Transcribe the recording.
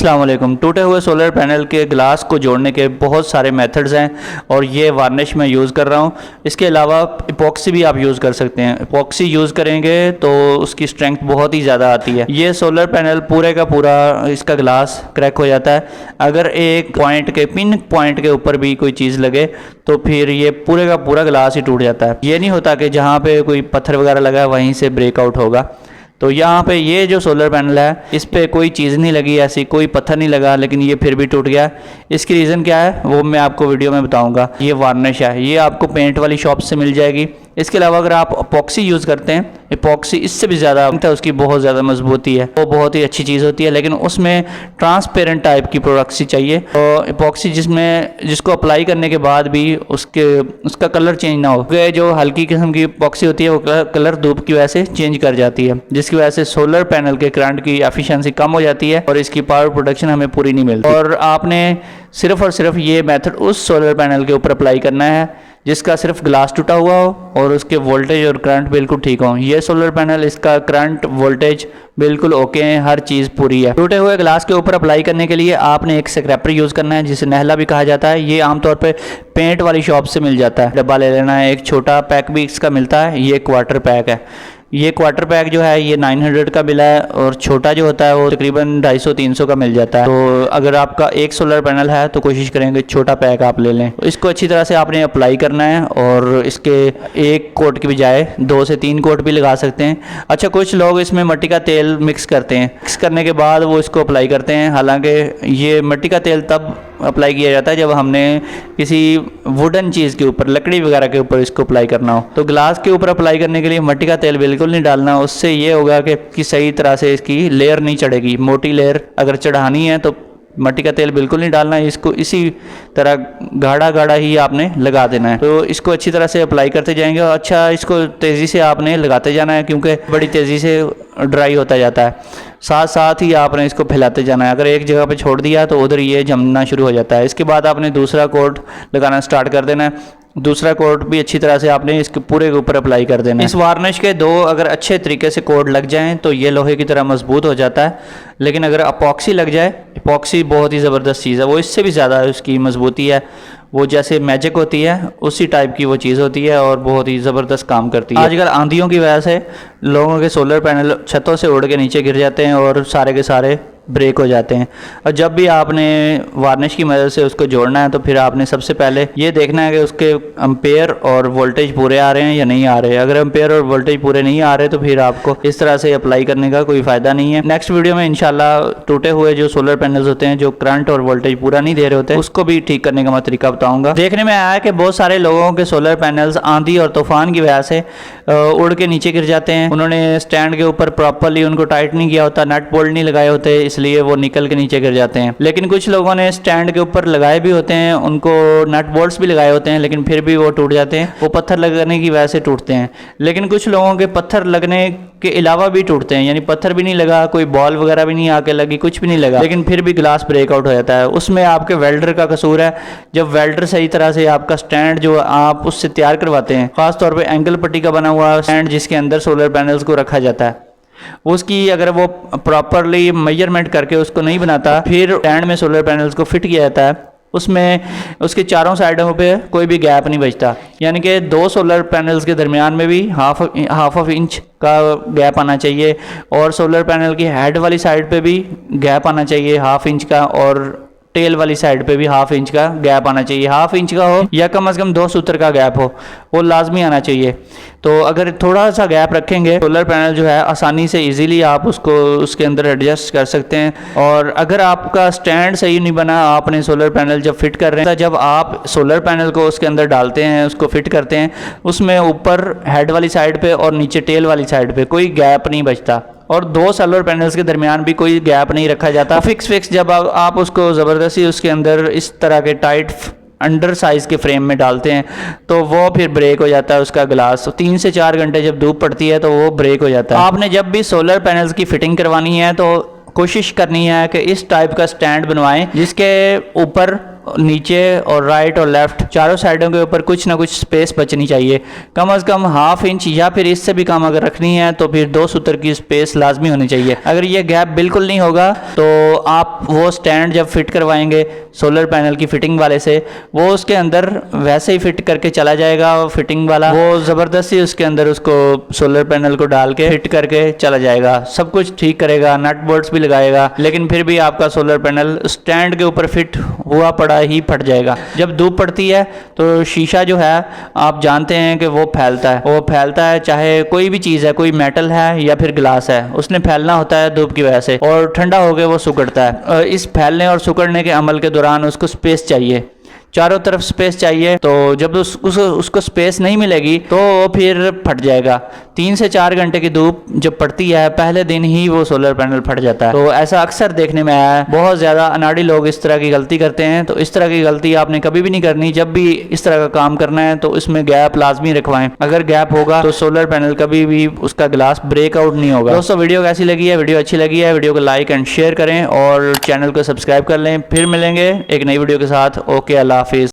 अस्सलाम वालेकुम। टूटे हुए सोलर पैनल के ग्लास को जोड़ने के बहुत सारे मेथड्स हैं और ये वार्निश मैं यूज़ कर रहा हूँ। इसके अलावा इपॉक्सी भी आप यूज़ कर सकते हैं। इपॉक्सी यूज़ करेंगे तो उसकी स्ट्रेंथ बहुत ही ज़्यादा आती है। ये सोलर पैनल पूरे का पूरा इसका ग्लास क्रैक हो जाता है। अगर एक पॉइंट के पिन पॉइंट के ऊपर भी कोई चीज़ लगे तो फिर ये पूरे का पूरा ग्लास ही टूट जाता है। ये नहीं होता कि जहाँ पे कोई पत्थर वगैरह लगा है वहीं से ब्रेकआउट होगा। तो यहाँ पे ये जो सोलर पैनल है इस पे कोई चीज़ नहीं लगी, ऐसी कोई पत्थर नहीं लगा, लेकिन ये फिर भी टूट गया। इसकी रीज़न क्या है वो मैं आपको वीडियो में बताऊंगा। ये वार्निश है, ये आपको पेंट वाली शॉप से मिल जाएगी। इसके अलावा अगर आप इपॉक्सी यूज़ करते हैं, इपॉक्सी इससे भी ज़्यादा उसकी बहुत ज़्यादा मजबूती है, वो बहुत ही अच्छी चीज़ होती है, लेकिन उसमें ट्रांसपेरेंट टाइप की प्रोडक्सी चाहिए। और इपॉक्सी जिसको अप्लाई करने के बाद भी उसका कलर चेंज ना हो। जो हल्की किस्म की इपॉक्सी होती है वो कलर धूप की वजह से चेंज कर जाती है, जिसकी वजह से सोलर पैनल के करंट की एफिशिएंसी कम हो जाती है और इसकी पावर प्रोडक्शन हमें पूरी नहीं मिलती। और आपने सिर्फ और सिर्फ ये मेथड उस सोलर पैनल के ऊपर अप्लाई करना है जिसका सिर्फ ग्लास टूटा हुआ हो और उसके वोल्टेज और करंट बिल्कुल ठीक हो। ये सोलर पैनल, इसका करंट वोल्टेज बिल्कुल ओके है, हर चीज़ पूरी है। टूटे हुए ग्लास के ऊपर अप्लाई करने के लिए आपने एक स्क्रैपर यूज़ करना है जिसे नहला भी कहा जाता है। ये आमतौर पे पेंट वाली शॉप से मिल जाता है। डब्बा ले लेना है, एक छोटा पैक भी इसका मिलता है, ये क्वार्टर पैक है। ये क्वार्टर पैक जो है ये 900 का मिला है और छोटा जो होता है वो तकरीबन 250-300 का मिल जाता है। तो अगर आपका एक सोलर पैनल है तो कोशिश करेंगे छोटा पैक आप ले लें। इसको अच्छी तरह से आपने अप्लाई करना है और इसके एक कोट की बजाय 2 से 3 कोट भी लगा सकते हैं। अच्छा, कुछ लोग इसमें मिट्टी का तेल मिक्स करते हैं, मिक्स करने के बाद वो इसको अप्लाई करते हैं। हालांकि ये मिट्टी का तेल तब अप्लाई किया जाता है जब हमने किसी वुडन चीज़ के ऊपर, लकड़ी वगैरह के ऊपर इसको अप्लाई करना हो। तो ग्लास के ऊपर अप्लाई करने के लिए मिट्टी का तेल बिल्कुल नहीं डालना। उससे ये होगा कि सही तरह से इसकी लेयर नहीं चढ़ेगी। मोटी लेयर अगर चढ़ानी है तो मिट्टी का तेल बिल्कुल नहीं डालना है। इसको इसी तरह गाढ़ा गाढ़ा ही आपने लगा देना है। तो इसको अच्छी तरह से अप्लाई करते जाएंगे और अच्छा इसको तेज़ी से आपने लगाते जाना है क्योंकि बड़ी तेज़ी से ड्राई होता जाता है। साथ साथ ही आपने इसको फैलाते जाना है। अगर एक जगह पे छोड़ दिया तो उधर ये जमना शुरू हो जाता है। इसके बाद आपने दूसरा कोट लगाना स्टार्ट कर देना है। दूसरा कोट भी अच्छी तरह से आपने इसके पूरे के ऊपर अप्लाई कर देना है। इस वार्निश के 2 अगर अच्छे तरीके से कोट लग जाएं तो ये लोहे की तरह मजबूत हो जाता है, लेकिन अगर अपॉक्सी लग जाए, अपॉक्सी बहुत ही ज़बरदस्त चीज़ है, वो इससे भी ज़्यादा उसकी मजबूती है। वो जैसे मैजिक होती है उसी टाइप की वो चीज़ होती है और बहुत ही ज़बरदस्त काम करती है। आजकल आंधियों की वजह से लोगों के सोलर पैनल छतों से उड़ के नीचे गिर जाते हैं और सारे के सारे ब्रेक हो जाते हैं। और जब भी आपने वार्निश की मदद से उसको जोड़ना है तो फिर आपने सबसे पहले ये देखना है कि उसके एम्पेयर और वोल्टेज पूरे आ रहे हैं या नहीं आ रहे। अगर एम्पेयर और वोल्टेज पूरे नहीं आ रहे तो फिर आपको इस तरह से अप्लाई करने का कोई फ़ायदा नहीं है। नेक्स्ट वीडियो में इंशाल्लाह टूटे हुए जो सोलर पैनल्स होते हैं जो करंट और वोल्टेज पूरा नहीं दे रहे होते उसको भी ठीक करने का मैं तरीका बताऊँगा। देखने में आया कि बहुत सारे लोगों के सोलर पैनल्स आंधी और तूफान की वजह से उड़ के नीचे गिर जाते हैं। उन्होंने स्टैंड के ऊपर प्रॉपरली उनको टाइट नहीं किया होता, नट बोल्ट नहीं लगाए होते, इसलिए वो निकल के नीचे गिर जाते हैं। लेकिन कुछ लोगों ने स्टैंड के ऊपर लगाए भी होते हैं, उनको नट बोल्ट्स भी लगाए होते हैं, लेकिन फिर भी वो टूट जाते हैं। वो पत्थर लगने की वजह से टूटते हैं। लेकिन कुछ लोगों के पत्थर लगने के अलावा भी टूटते हैं, यानी पत्थर भी नहीं लगा, कोई बॉल वगैरह भी नहीं आके लगी, कुछ भी नहीं लगा, लेकिन फिर भी ग्लास ब्रेकआउट हो जाता है। उसमें आपके वेल्डर का कसूर है। जब वेल्डर सही तरह से आपका स्टैंड जो आप उससे तैयार करवाते हैं, खासतौर पर एंगल पट्टी का बना हुआ स्टैंड जिसके अंदर सोलर पैनल्स को रखा जाता है, उसकी अगर वो प्रॉपरली मेजरमेंट करके उसको नहीं बनाता, फिर स्टैंड में सोलर पैनल्स को फिट किया जाता है, उसमें उसके चारों साइडों पे कोई भी गैप नहीं बचता। यानी कि 2 सोलर पैनल्स के दरमियान में भी हाफ ऑफ इंच का गैप आना चाहिए और सोलर पैनल की हेड वाली साइड पे भी गैप आना चाहिए ½ इंच का और टेल वाली साइड पे भी ½ इंच का गैप आना चाहिए। ½ इंच का हो या कम से कम 2 सूत्र का गैप हो, वो लाजमी आना चाहिए। तो अगर थोड़ा सा गैप रखेंगे सोलर पैनल जो है आसानी से इजीली आप उसको उसके अंदर एडजस्ट कर सकते हैं। और अगर आपका स्टैंड सही नहीं बना, आपने सोलर पैनल जब फिट कर रहे हैं, जब आप सोलर पैनल को उसके अंदर डालते हैं, उसको फिट करते हैं, उसमें ऊपर हेड वाली साइड पे और नीचे टेल वाली साइड पे कोई गैप नहीं बचता और 2 सोलर पैनल्स के दरमियान भी कोई गैप नहीं रखा जाता। फिक्स जब आप उसको ज़बरदस्ती उसके अंदर इस तरह के टाइट अंडर साइज़ के फ्रेम में डालते हैं तो वो फिर ब्रेक हो जाता है उसका ग्लास। 3 से 4 घंटे जब धूप पड़ती है तो वो ब्रेक हो जाता है। आपने जब भी सोलर पैनल्स की फिटिंग करवानी है तो कोशिश करनी है कि इस टाइप का स्टैंड बनवाएं जिसके ऊपर नीचे और राइट और लेफ्ट चारों साइडों के ऊपर कुछ ना कुछ स्पेस बचनी चाहिए। कम से कम ½ इंच या फिर इससे भी कम अगर रखनी है तो फिर 2 सूत्र की स्पेस लाजमी होनी चाहिए। अगर ये गैप बिल्कुल नहीं होगा तो आप वो स्टैंड जब फिट करवाएंगे सोलर पैनल की फिटिंग वाले से, वो उसके अंदर वैसे ही फिट करके चला जाएगा। फिटिंग वाला वो ज़बरदस्ती उसके अंदर उसको सोलर पैनल को डाल के फिट करके चला जाएगा, सब कुछ ठीक करेगा, नट बोल्ट्स भी लगाएगा, लेकिन फिर भी आपका सोलर पैनल स्टैंड के ऊपर फिट हुआ पड़ा ही फट जाएगा। जब धूप पड़ती है तो शीशा जो है आप जानते हैं कि वो फैलता है, चाहे कोई भी चीज़ है, कोई मेटल है या फिर ग्लास है, उसने फैलना होता है धूप की वजह से, और ठंडा हो गया वो सिकुड़ता है। इस फैलने और सिकुड़ने के अमल के दौरान उसको स्पेस चाहिए, चारों तरफ स्पेस चाहिए। तो जब उसको स्पेस नहीं मिलेगी तो वो फिर फट जाएगा। 3 से 4 घंटे की धूप जब पड़ती है पहले दिन ही वो सोलर पैनल फट जाता है। तो ऐसा अक्सर देखने में आया है, बहुत ज़्यादा अनाड़ी लोग इस तरह की गलती करते हैं। तो इस तरह की गलती आपने कभी भी नहीं करनी। जब भी इस तरह का काम करना है तो इसमें गैप लाजमी रखवाएं। अगर गैप होगा तो सोलर पैनल कभी भी उसका ग्लास ब्रेकआउट नहीं होगा। दोस्तों वीडियो कैसी लगी है? वीडियो अच्छी लगी है वीडियो को लाइक एंड शेयर करें और चैनल को सब्सक्राइब कर लें। फिर मिलेंगे एक नई वीडियो के साथ। ओके, अल्लाह हाफिज़।